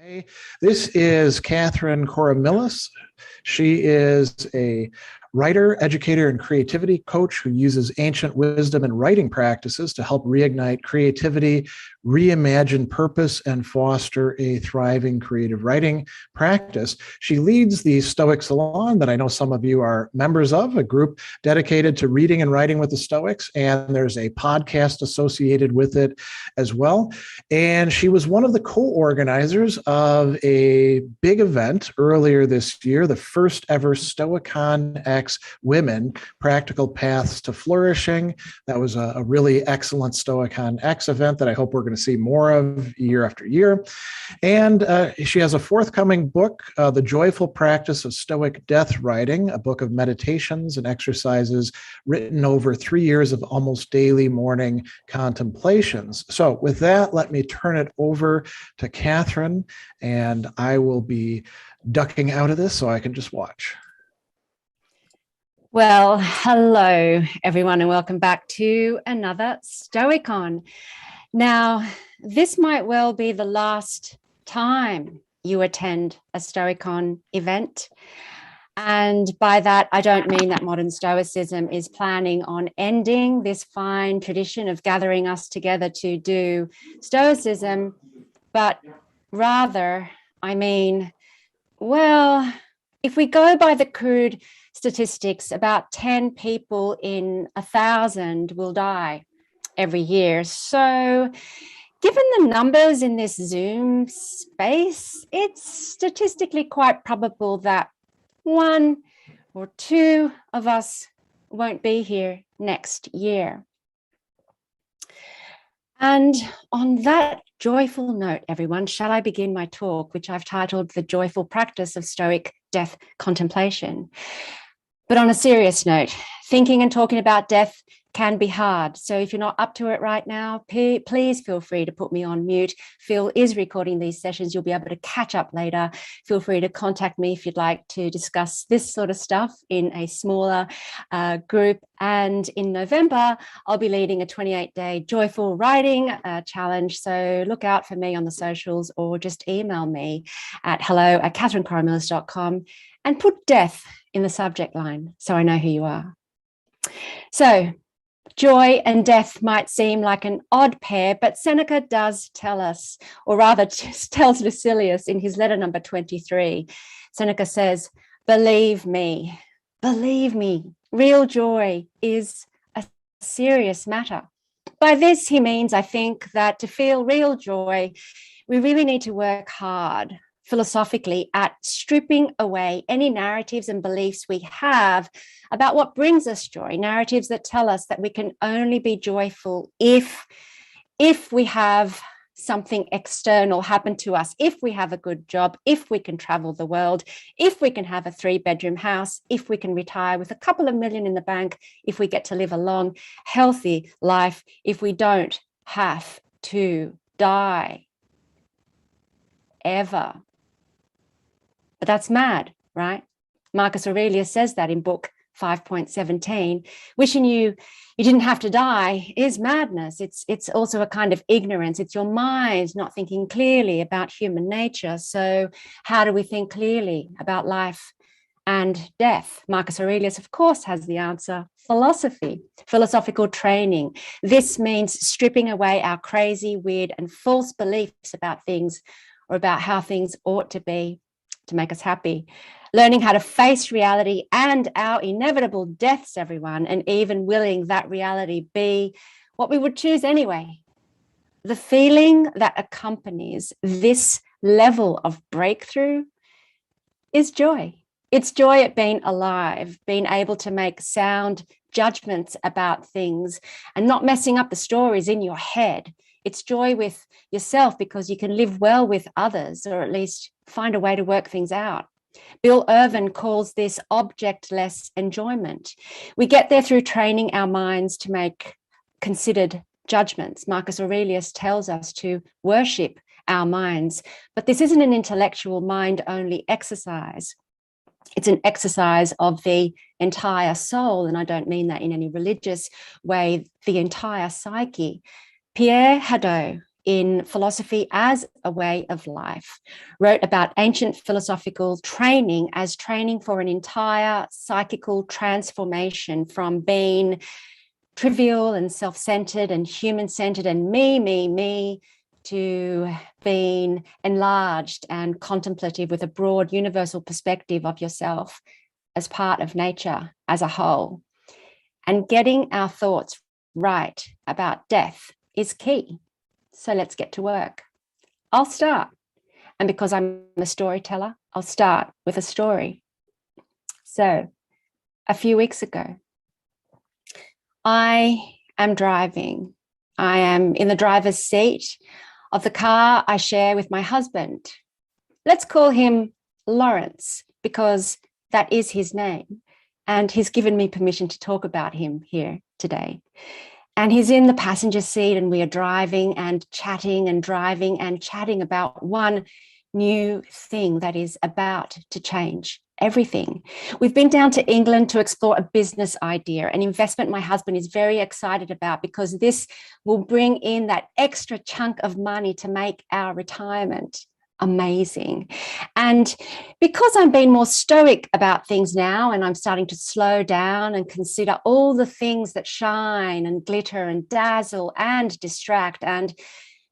Hey, this is Kathryn Koromilas. She is a writer, educator, and creativity coach who uses ancient wisdom and writing practices to help reignite creativity, reimagine purpose, and foster a thriving creative writing practice. She leads the Stoic Salon that I know some of you are members of, a group dedicated to reading and writing with the Stoics, and there's a podcast associated with it as well. And she was one of the co-organizers of a big event earlier this year, the first ever Stoicon-x Women, Practical Paths to Flourishing. That was a really excellent Stoicon-x event that I hope we're going to see more of year after year. And she has a forthcoming book, The Joyful Practice of Stoic Death Writing, a book of meditations and exercises written over 3 years of almost daily morning contemplations. So with that, let me turn it over to Kathryn, and I will be ducking out of this so I can just watch. Well, hello, everyone, and welcome back to another Stoicon. Now, this might well be the last time you attend a Stoicon event. And by that, I don't mean that modern Stoicism is planning on ending this fine tradition of gathering us together to do Stoicism, but rather, I mean, well, if we go by the crude statistics, about 10 people in 1,000 will die every year. So given the numbers in this Zoom space, it's statistically quite probable that 1 or 2 of us won't be here next year. And on that joyful note, everyone, shall I begin my talk, which I've titled The Joyful Practice of Stoic Death Contemplation? But on a serious note, thinking and talking about death can be hard. So if you're not up to it right now, please feel free to put me on mute. Phil is recording these sessions. You'll be able to catch up later. Feel free to contact me if you'd like to discuss this sort of stuff in a smaller group. And in November, I'll be leading a 28-day joyful writing challenge. So look out for me on the socials or just email me at hello@kathrynkoromilas.com and put death in the subject line so I know who you are. So joy and death might seem like an odd pair, but Seneca does tell us, or rather just tells Lucilius in his letter number 23. Seneca says, believe me, real joy is a serious matter. By this, he means, I think, that to feel real joy, we really need to work hard philosophically at stripping away any narratives and beliefs we have about what brings us joy, narratives that tell us that we can only be joyful if we have something external happen to us, if we have a good job, if we can travel the world, if we can have a 3-bedroom house, if we can retire with a couple of million in the bank, if we get to live a long, healthy life, if we don't have to die ever. But that's mad, right? Marcus Aurelius says that in book 5.17. Wishing you didn't have to die is madness. It's also a kind of ignorance. It's your mind not thinking clearly about human nature. So how do we think clearly about life and death? Marcus Aurelius, of course, has the answer. Philosophy, philosophical training. This means stripping away our crazy, weird, and false beliefs about things or about how things ought to be to make us happy. Learning how to face reality and our inevitable deaths, everyone, and even willing that reality be what we would choose anyway. The feeling that accompanies this level of breakthrough is joy. It's joy at being alive, being able to make sound judgments about things and not messing up the stories in your head. It's joy with yourself because you can live well with others, or at least find a way to work things out. Bill Irvin calls this objectless enjoyment. We get there through training our minds to make considered judgments. Marcus Aurelius tells us to worship our minds, but this isn't an intellectual mind-only exercise. It's an exercise of the entire soul, and I don't mean that in any religious way, the entire psyche. Pierre Hadot in philosophy as a way of life, wrote about ancient philosophical training as training for an entire psychical transformation from being trivial and self-centered and human-centered and me, to being enlarged and contemplative with a broad universal perspective of yourself as part of nature as a whole. And getting our thoughts right about death is key. So let's get to work. I'll start. And because I'm a storyteller, I'll start with a story. So a few weeks ago, I am driving. I am in the driver's seat of the car I share with my husband. Let's call him Lawrence, because that is his name. And he's given me permission to talk about him here today. And he's in the passenger seat and we are driving and chatting and driving and chatting about one new thing that is about to change everything. We've been down to England to explore a business idea, an investment my husband is very excited about because this will bring in that extra chunk of money to make our retirement amazing. And because I'm being more stoic about things now and I'm starting to slow down and consider all the things that shine and glitter and dazzle and distract, and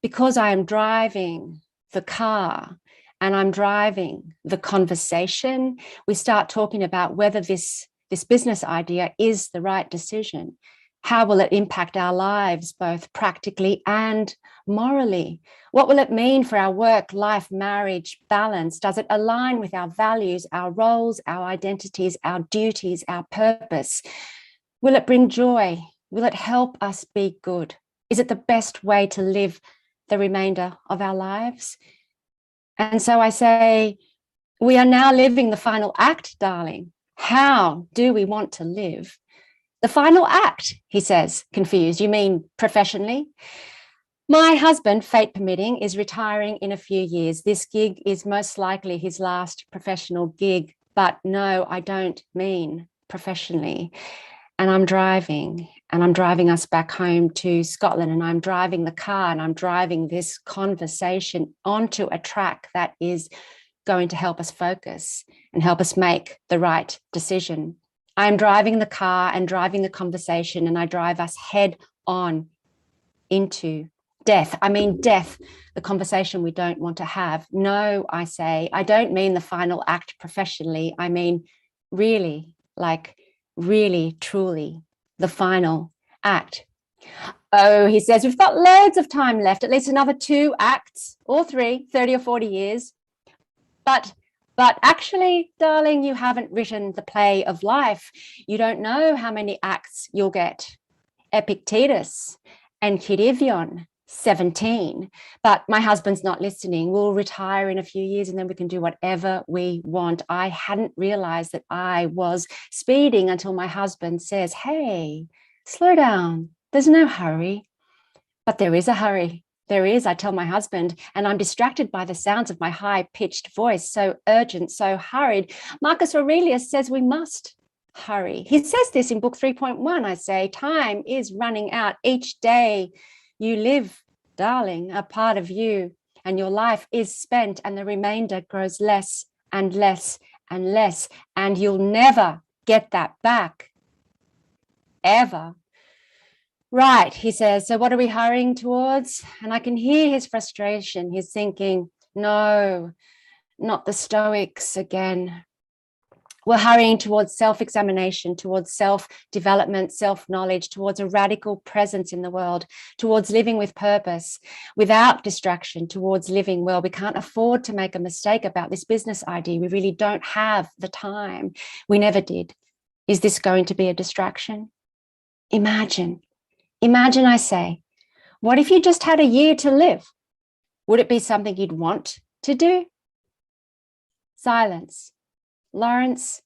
because I am driving the car and I'm driving the conversation, we start talking about whether this business idea is the right decision. How will it impact our lives, both practically and morally? What will it mean for our work, life, marriage, balance? Does it align with our values, our roles, our identities, our duties, our purpose? Will it bring joy? Will it help us be good? Is it the best way to live the remainder of our lives? And so I say, we are now living the final act, darling. How do we want to live? The final act, he says, confused. You mean professionally? My husband, fate permitting, is retiring in a few years. This gig is most likely his last professional gig, but no, I don't mean professionally. And I'm driving us back home to Scotland, and I'm driving the car and I'm driving this conversation onto a track that is going to help us focus and help us make the right decision. I'm driving the car and driving the conversation, and I drive us head on into death. I mean, death, the conversation we don't want to have. No, I say, I don't mean the final act professionally. I mean, really, like really, truly, the final act. Oh, he says, we've got loads of time left, at least another 2 acts or 3, 30 or 40 years. But actually, darling, you haven't written the play of life. You don't know how many acts you'll get. Epictetus and Kirivion, 17. But my husband's not listening. We'll retire in a few years and then we can do whatever we want. I hadn't realized that I was speeding until my husband says, hey, slow down. There's no hurry. But there is a hurry. There is, I tell my husband, and I'm distracted by the sounds of my high-pitched voice, so urgent, so hurried. Marcus Aurelius says we must hurry. He says this in book 3.1. I say, time is running out. Each day you live, darling, a part of you, and your life is spent, and the remainder grows less and less and less, and you'll never get that back, ever. Right, he says, so what are we hurrying towards? And I can hear his frustration. He's thinking, no, not the Stoics again. We're hurrying towards self-examination, towards self-development, self-knowledge, towards a radical presence in the world, towards living with purpose, without distraction, towards living well. We can't afford to make a mistake about this business idea. We really don't have the time. We never did. Is this going to be a distraction? Imagine, I say, what if you just had a year to live? Would it be something you'd want to do? Silence. Lawrence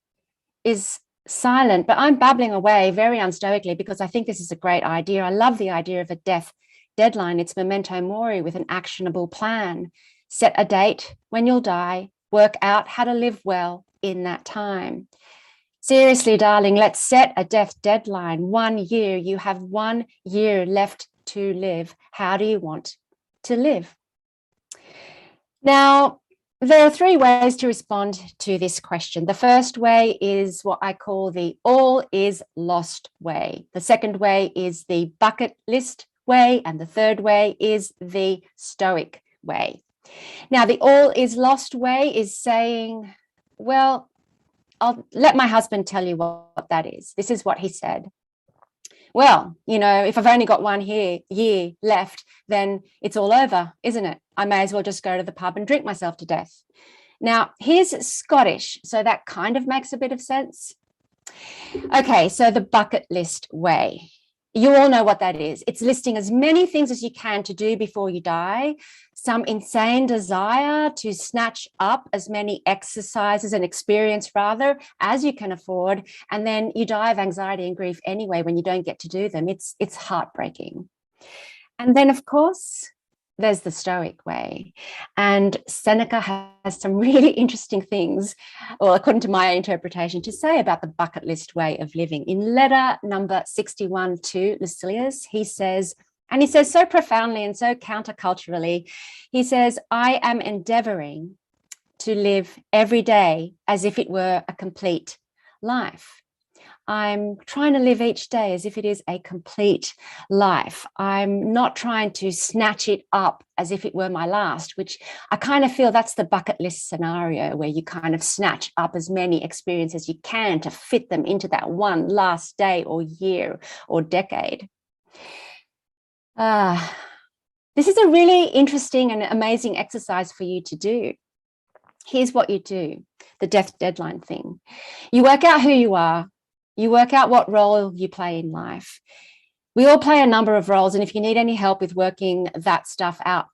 is silent, but I'm babbling away very unstoically because I think this is a great idea. I love the idea of a death deadline. It's memento mori with an actionable plan. Set a date when you'll die, work out how to live well in that time. Seriously, darling, let's set a death deadline. 1 year. You have 1 year left to live. How do you want to live? Now, there are three ways to respond to this question. The first way is what I call the all is lost way. The second way is the bucket list way. And the third way is the Stoic way. Now, the all is lost way is saying, well, I'll let my husband tell you what that is. This is what he said. Well, you know, if I've only got 1 year left, then it's all over, isn't it? I may as well just go to the pub and drink myself to death. Now, he's Scottish, so that kind of makes a bit of sense. Okay, so the bucket list way. You all know what that is. It's listing as many things as you can to do before you die, some insane desire to snatch up as many exercises and experience rather as you can afford, and then you die of anxiety and grief anyway when you don't get to do them. It's heartbreaking. And then, of course, there's the Stoic way. And Seneca has some really interesting things, or according to my interpretation, to say about the bucket list way of living. In letter number 61 to Lucilius, he says so profoundly and so counterculturally, he says, I am endeavoring to live every day as if it were a complete life. I'm trying to live each day as if it is a complete life. I'm not trying to snatch it up as if it were my last, which I kind of feel that's the bucket list scenario where you kind of snatch up as many experiences as you can to fit them into that one last day or year or decade. This is a really interesting and amazing exercise for you to do. Here's what you do, the death deadline thing. You work out who you are. You work out what role you play in life. We all play a number of roles, and if you need any help with working that stuff out,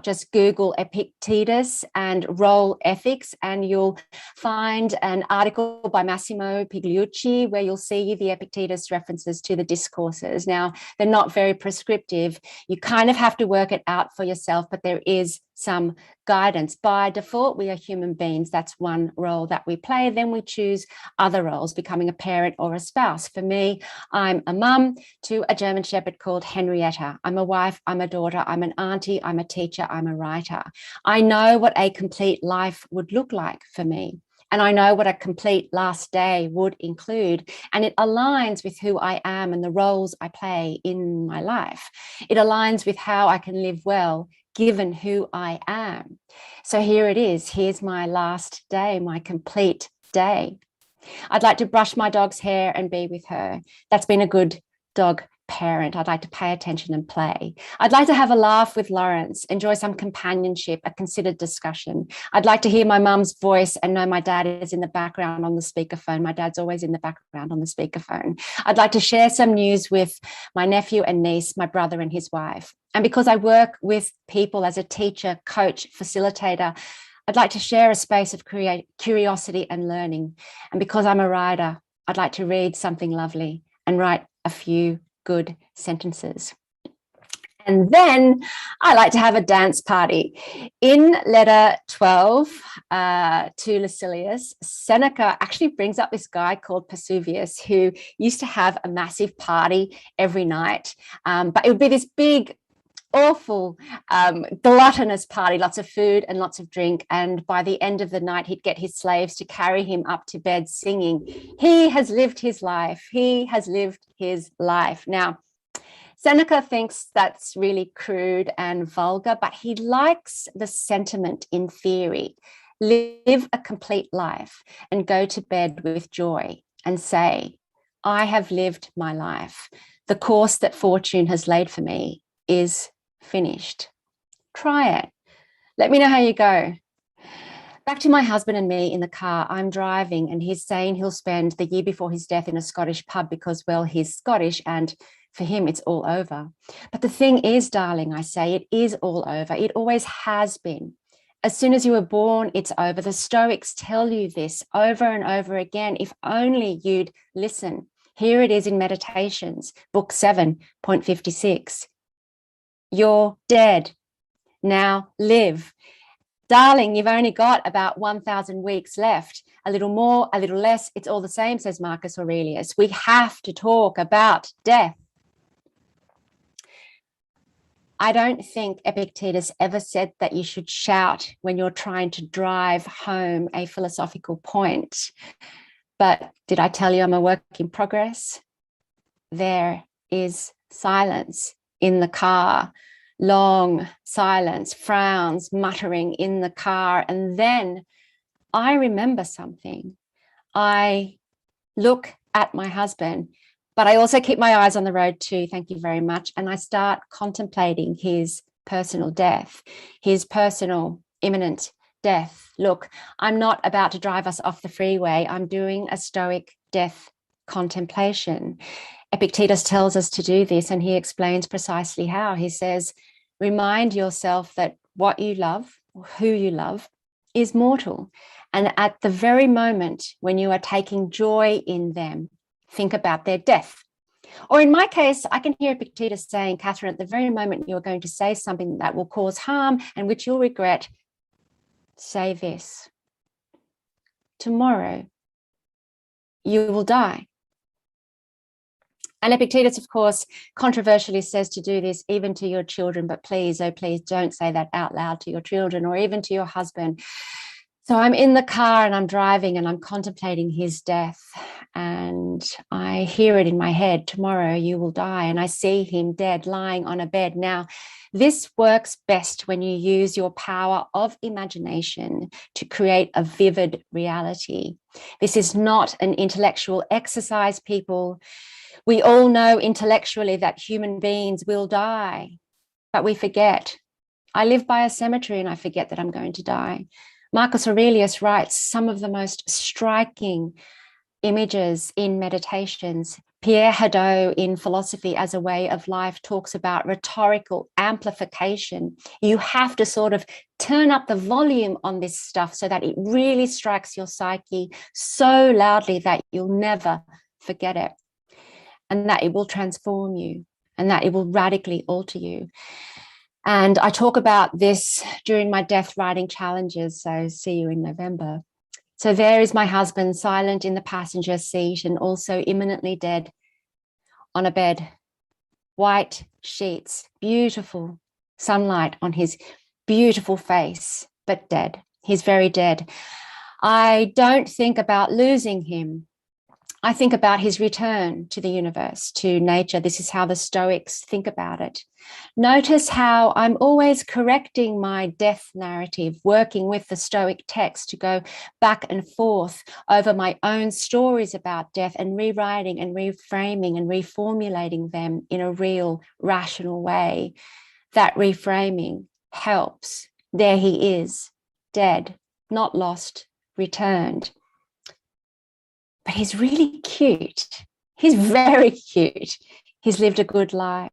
just Google Epictetus and role ethics, and you'll find an article by Massimo Pigliucci where you'll see the Epictetus references to the discourses. Now, they're not very prescriptive. You kind of have to work it out for yourself, but there is some guidance. By default, we are human beings. That's one role that we play. Then we choose other roles, becoming a parent or a spouse. For me, I'm a mum to a German Shepherd called Henrietta. I'm a wife, I'm a daughter, I'm an auntie, I'm a teacher, I'm a writer. I know what a complete life would look like for me. And I know what a complete last day would include. And it aligns with who I am and the roles I play in my life. It aligns with how I can live well, given who I am. So here it is. Here's my last day, my complete day. I'd like to brush my dog's hair and be with her. That's been a good dog parent. I'd like to pay attention and play. I'd like to have a laugh with Lawrence, enjoy some companionship, a considered discussion. I'd like to hear my mum's voice and know my dad is in the background on the speakerphone. My dad's always in the background on the speakerphone. I'd like to share some news with my nephew and niece, my brother and his wife. And because I work with people as a teacher, coach, facilitator, I'd like to share a space of curiosity and learning. And because I'm a writer, I'd like to read something lovely and write a few good sentences. And then I like to have a dance party. In letter 12 to Lucilius, Seneca actually brings up this guy called Vesuvius who used to have a massive party every night, but it would be this big, awful, gluttonous party, lots of food and lots of drink. And by the end of the night, he'd get his slaves to carry him up to bed singing, "He has lived his life. He has lived his life." Now, Seneca thinks that's really crude and vulgar, but he likes the sentiment in theory. Live a complete life and go to bed with joy and say, I have lived my life. The course that fortune has laid for me is finished. Try it. Let me know how you go. Back to my husband and me in the car. I'm driving and he's saying he'll spend the year before his death in a Scottish pub because, well, he's Scottish and for him it's all over. But the thing is, darling, I say, it is all over. It always has been. As soon as you were born, it's over. The Stoics tell you this over and over again. If only you'd listen. Here it is in Meditations, book 7, point 56. You're dead. Now live. Darling, you've only got about 1,000 weeks left. A little more, a little less, it's all the same, says Marcus Aurelius. We have to talk about death. I don't think Epictetus ever said that you should shout when you're trying to drive home a philosophical point. But did I tell you I'm a work in progress? There is silence in the car, long silence, frowns, muttering in the car. And then I remember something. I look at my husband, but I also keep my eyes on the road too. Thank you very much. And I start contemplating his personal death, his personal imminent death. Look, I'm not about to drive us off the freeway. I'm doing a Stoic death contemplation. Epictetus tells us to do this, and he explains precisely how. He says, remind yourself that what you love, who you love, is mortal. And at the very moment when you are taking joy in them, think about their death. Or in my case, I can hear Epictetus saying, Kathyrn, at the very moment you're going to say something that will cause harm and which you'll regret, say this: tomorrow you will die. And Epictetus, of course, controversially says to do this even to your children, but please, oh, please don't say that out loud to your children or even to your husband. So I'm in the car and I'm driving and I'm contemplating his death, and I hear it in my head, tomorrow you will die. And I see him dead, lying on a bed. Now, this works best when you use your power of imagination to create a vivid reality. This is not an intellectual exercise, people. We all know intellectually that human beings will die, but we forget. I live by a cemetery and I forget that I'm going to die. Marcus Aurelius writes some of the most striking images in meditations. Pierre Hadot in Philosophy as a Way of Life talks about rhetorical amplification. You have to sort of turn up the volume on this stuff so that it really strikes your psyche so loudly that you'll never forget it, and that it will transform you, and that it will radically alter you. And I talk about this during my death writing challenges, so see you in November. So there is my husband, silent in the passenger seat and also imminently dead on a bed. White sheets, beautiful sunlight on his beautiful face, but dead. He's very dead. I don't think about losing him. I think about his return to the universe, to nature. This is how the Stoics think about it. Notice how I'm always correcting my death narrative, working with the Stoic text to go back and forth over my own stories about death and rewriting and reframing and reformulating them in a real, rational way. That reframing helps. There he is, dead, not lost, returned. But he's really cute. He's very cute. He's lived a good life.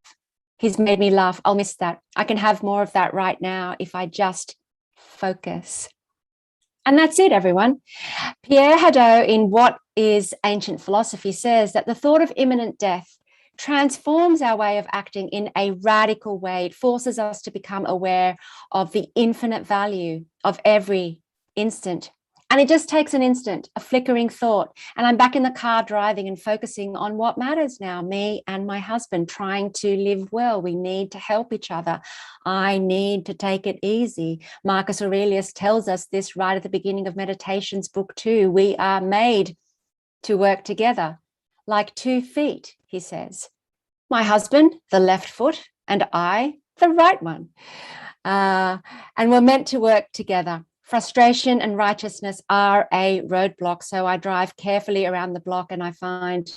He's made me laugh. I'll miss that. I can have more of that right now if I just focus. And that's it, everyone. Pierre Hadot, in What is Ancient Philosophy, says that the thought of imminent death transforms our way of acting in a radical way. It forces us to become aware of the infinite value of every instant. And it just takes an instant, a flickering thought. And I'm back in the car driving and focusing on what matters now, me and my husband, trying to live well. We need to help each other. I need to take it easy. Marcus Aurelius tells us this right at the beginning of Meditations, Book 2. We are made to work together like 2 feet, he says. My husband, the left foot, and I, the right one. And we're meant to work together. Frustration and righteousness are a roadblock. So I drive carefully around the block and I find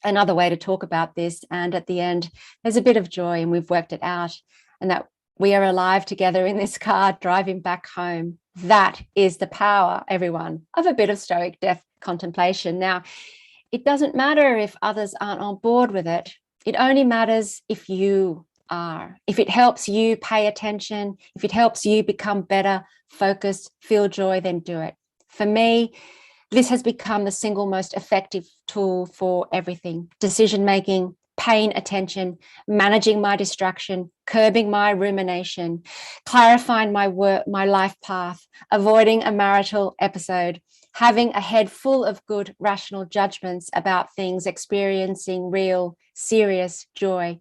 another way to talk about this. And at the end, there's a bit of joy, and we've worked it out, and that we are alive together in this car driving back home. That is the power, everyone, of a bit of Stoic death contemplation. Now, it doesn't matter if others aren't on board with it. It only matters if you are. If it helps you pay attention, if it helps you become better, focused, feel joy, then do it. For me, this has become the single most effective tool for everything: decision-making, paying attention, managing my distraction, curbing my rumination, clarifying my work, my life path, avoiding a marital episode, having a head full of good, rational judgments about things, experiencing real, serious joy.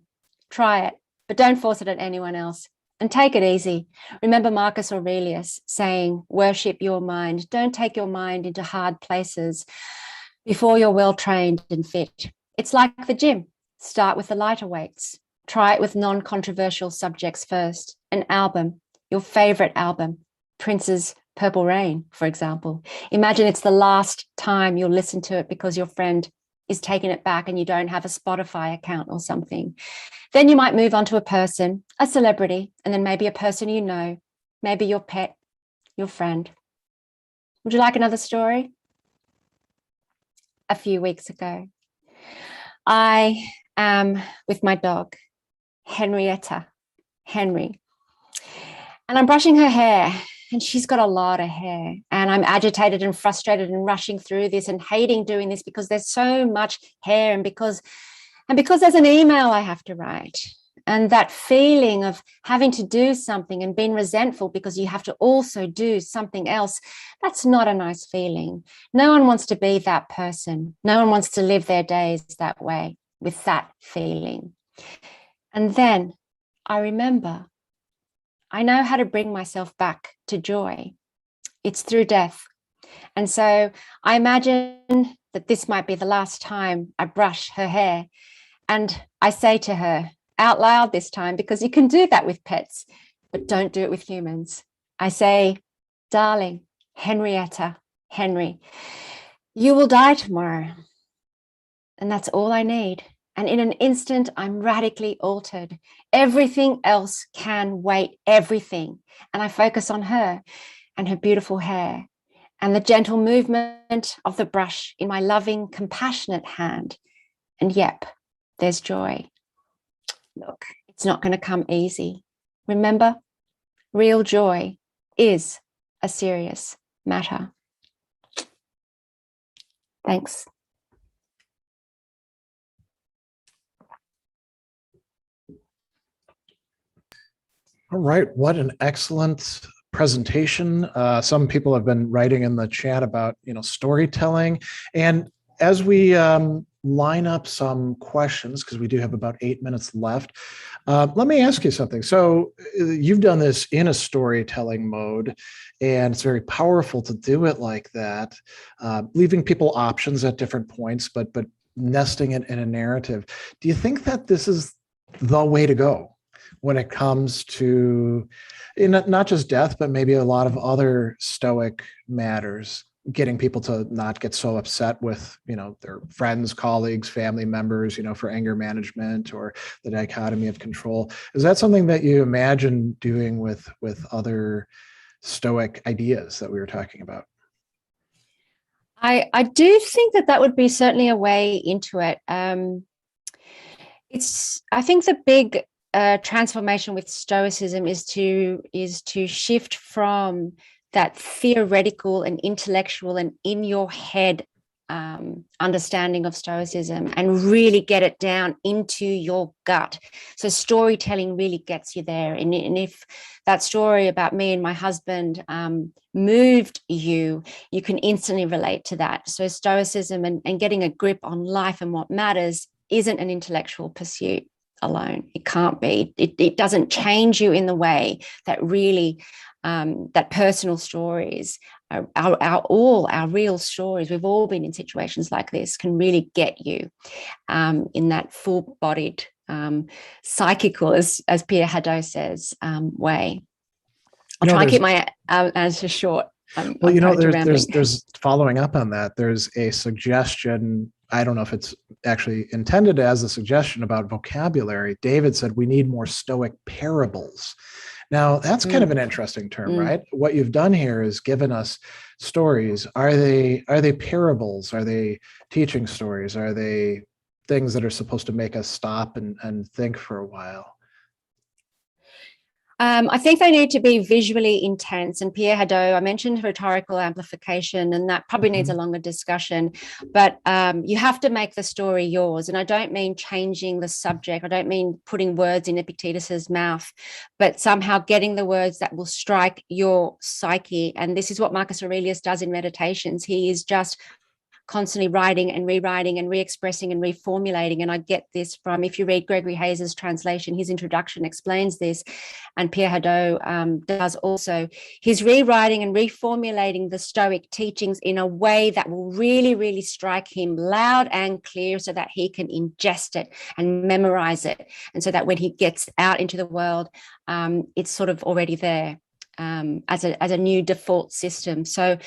Try it. but don't force it on anyone else. And take it easy. Remember Marcus Aurelius saying, worship your mind. Don't take your mind into hard places before you're well trained and fit. It's like the gym. Start with the lighter weights. Try it with non-controversial subjects first. An album, your favorite album, Prince's Purple Rain, for example. Imagine it's the last time you'll listen to it because your friend is taking it back and you don't have a Spotify account or something. Then you might move on to a person, a celebrity, and then maybe a person you know, maybe your pet, your friend. Would you like another story? A few weeks ago, I am with my dog, Henry, and I'm brushing her hair, and she's got a lot of hair, and I'm agitated and frustrated and rushing through this and hating doing this because there's so much hair, and because there's an email I have to write, and that feeling of having to do something and being resentful because you have to also do something else, that's not a nice feeling. No one wants to be that person. No one wants to live their days that way with that feeling. And then I remember, I know how to bring myself back to joy. It's through death. And so I imagine that this might be the last time I brush her hair. And I say to her out loud this time, because you can do that with pets, but don't do it with humans. I say, darling, Henry, you will die tomorrow. And that's all I need. And in an instant, I'm radically altered. Everything else can wait, everything. And I focus on her and her beautiful hair and the gentle movement of the brush in my loving, compassionate hand. And yep, there's joy. Look, it's not going to come easy. Remember, real joy is a serious matter. Thanks. All right, what an excellent presentation. Some people have been writing in the chat about, storytelling. And as we line up some questions, because we do have about 8 minutes left, let me ask you something. So you've done this in a storytelling mode, and it's very powerful to do it like that, leaving people options at different points, but nesting it in a narrative. Do you think that this is the way to go when it comes to not just death, but maybe a lot of other Stoic matters, getting people to not get so upset with, their friends, colleagues, family members, for anger management or the dichotomy of control? Is that something that you imagine doing with other Stoic ideas that we were talking about? I do think that would be certainly a way into it. I think the big transformation with Stoicism is to shift from that theoretical and intellectual and in your head understanding of Stoicism and really get it down into your gut. So storytelling really gets you there. And if that story about me and my husband moved you can instantly relate to that. So Stoicism and getting a grip on life and what matters isn't an intellectual pursuit alone. It can't be. It doesn't change you in the way that really that personal stories, all our real stories, we've all been in situations like this, can really get you in that full-bodied, psychical, as Pierre Hadot says, way. I'll try and keep my answer short. There's following up on that. There's a suggestion. I don't know if it's actually intended as a suggestion about vocabulary. David said we need more Stoic parables. Now, that's kind of an interesting term, right? What you've done here is given us stories. Are they parables? Are they teaching stories? Are they things that are supposed to make us stop and think for a while? I think they need to be visually intense. And Pierre Hadot, I mentioned rhetorical amplification, and that probably needs a longer discussion. But you have to make the story yours. And I don't mean changing the subject. I don't mean putting words in Epictetus's mouth, but somehow getting the words that will strike your psyche. And this is what Marcus Aurelius does in Meditations. He is just constantly writing and rewriting and re-expressing and reformulating. And I get this from, if you read Gregory Hayes's translation, his introduction explains this, and Pierre Hadot does also. He's rewriting and reformulating the Stoic teachings in a way that will really, really strike him loud and clear, so that he can ingest it and memorize it. And so that when he gets out into the world, it's sort of already there as a new default system. So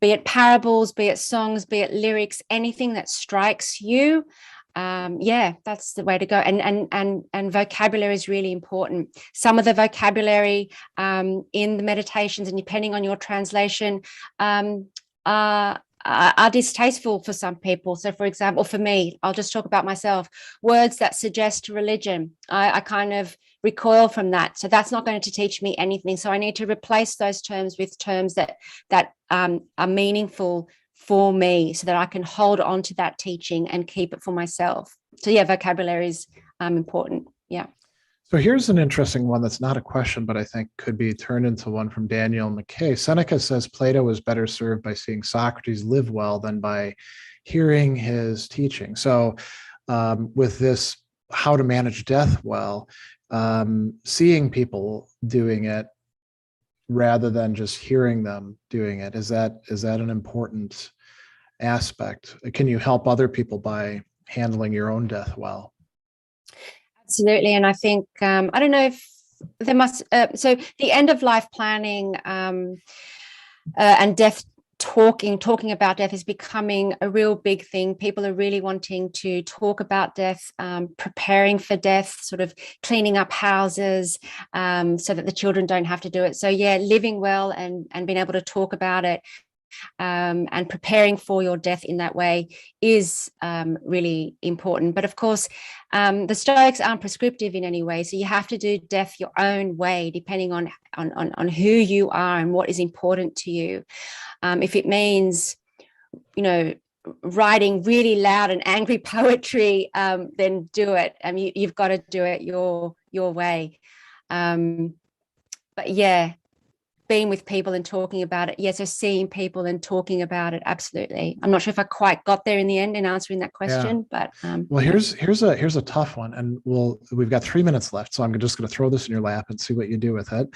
be it parables, be it songs, be it lyrics, anything that strikes you, that's the way to go. And vocabulary is really important. Some of the vocabulary in the meditations, and depending on your translation, are distasteful for some people. So, for example, for me, I'll just talk about myself. Words that suggest religion, I kind of recoil from that. So that's not going to teach me anything. So I need to replace those terms with terms that are meaningful for me, so that I can hold on to that teaching and keep it for myself. So yeah, vocabulary is important. Yeah. So here's an interesting one that's not a question, but I think could be turned into one from Daniel McKay. Seneca says Plato was better served by seeing Socrates live well than by hearing his teaching. So with this, how to manage death well, seeing people doing it rather than just hearing them doing it, is that an important aspect? Can you help other people by handling your own death well? Absolutely. And I think, I don't know if there must, so the end of life planning and death, talking about death is becoming a real big thing. People are really wanting to talk about death, preparing for death, sort of cleaning up houses so that the children don't have to do it. So yeah, living well and being able to talk about it and preparing for your death in that way is really important. But of course, the Stoics aren't prescriptive in any way. So you have to do death your own way, depending on who you are and what is important to you. If it means, writing really loud and angry poetry, then do it. You've got to do it your way. But yeah, being with people and talking about it. Yeah, so seeing people and talking about it. Absolutely. I'm not sure if I quite got there in the end in answering that question, but well, here's a tough one, and we've got 3 minutes left, so I'm just going to throw this in your lap and see what you do with it.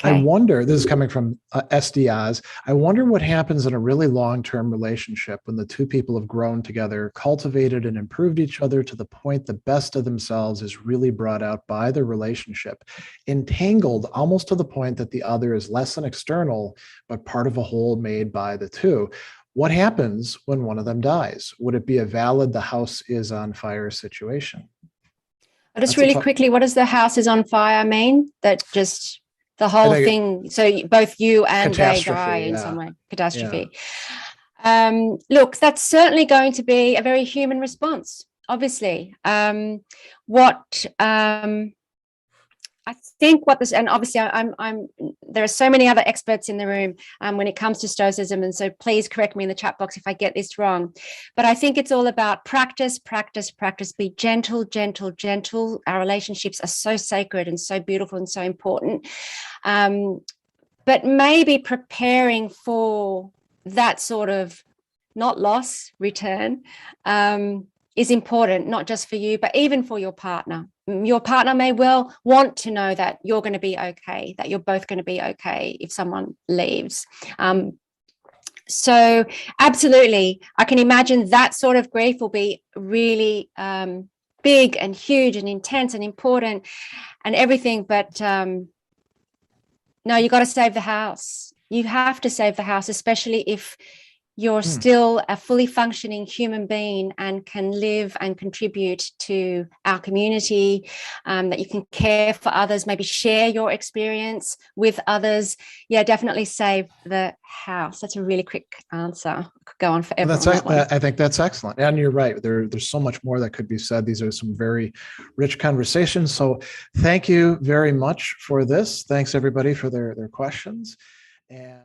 Okay. I wonder, this is coming from SDRs, I wonder what happens in a really long-term relationship when the two people have grown together, cultivated and improved each other to the point the best of themselves is really brought out by the relationship, entangled almost to the point that the other is less an external, but part of a whole made by the two. What happens when one of them dies? Would it be a valid "the house is on fire" situation? Just really quickly, what does "the house is on fire" mean? That just the whole thing, so both you and they die in some way. Catastrophe. Yeah. Look, that's certainly going to be a very human response, obviously. I think what this, and obviously there are so many other experts in the room when it comes to Stoicism, and so please correct me in the chat box if I get this wrong. But I think it's all about practice, practice, practice. Be gentle, gentle, gentle. Our relationships are so sacred and so beautiful and so important. But maybe preparing for that sort of not loss, return, is important, not just for you, but even for your partner. Your partner may well want to know that you're going to be okay, that you're both going to be okay if someone leaves. So absolutely, I can imagine that sort of grief will be really big and huge and intense and important and everything. But no, you got to save the house. You have to save the house, especially if you're still a fully functioning human being and can live and contribute to our community, that you can care for others, maybe share your experience with others. Yeah, definitely save the house. That's a really quick answer. I could go on forever. I think that's excellent. And you're right. There's so much more that could be said. These are some very rich conversations. So thank you very much for this. Thanks everybody for their questions. And